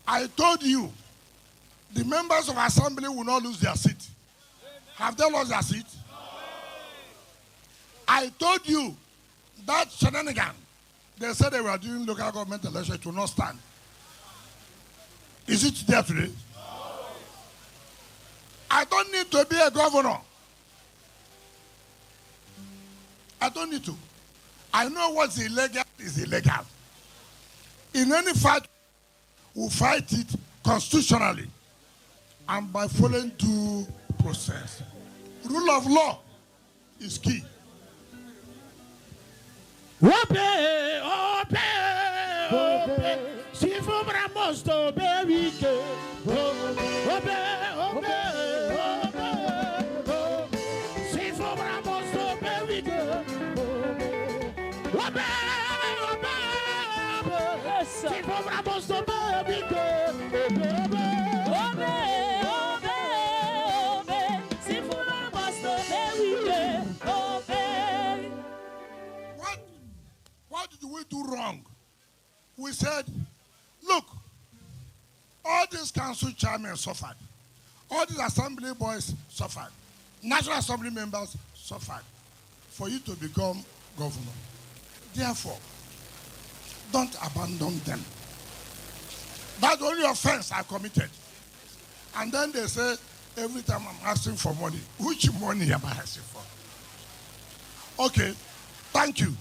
I told you, the members of assembly will not lose their seat. Have they lost their seat? I told you that shenanigan, they said they were doing local government election, it will not stand. Is it there today? I don't need to be a governor. I don't need to. I know what's illegal is illegal. In any fight, we fight it constitutionally and by following due process. Rule of law is key. Obe, obe, obe. Si fu bramos to be wike. Obe, obe, obe. Si fu bramos to be wike. Obe, obe, obe. Si fu bramos to be wike. Obe, obe, obe. Si fu bramos to be wike. Obe. What did we do wrong? We said, look, all these council chairmen suffered. All these assembly boys suffered. National Assembly members suffered for you to become governor. Therefore, don't abandon them. That's the only offense I committed. And then they say, every time I'm asking for money, which money am I asking for? Okay, thank you.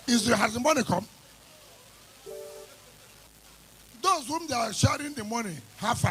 Has the money come? Those whom they are sharing the money, half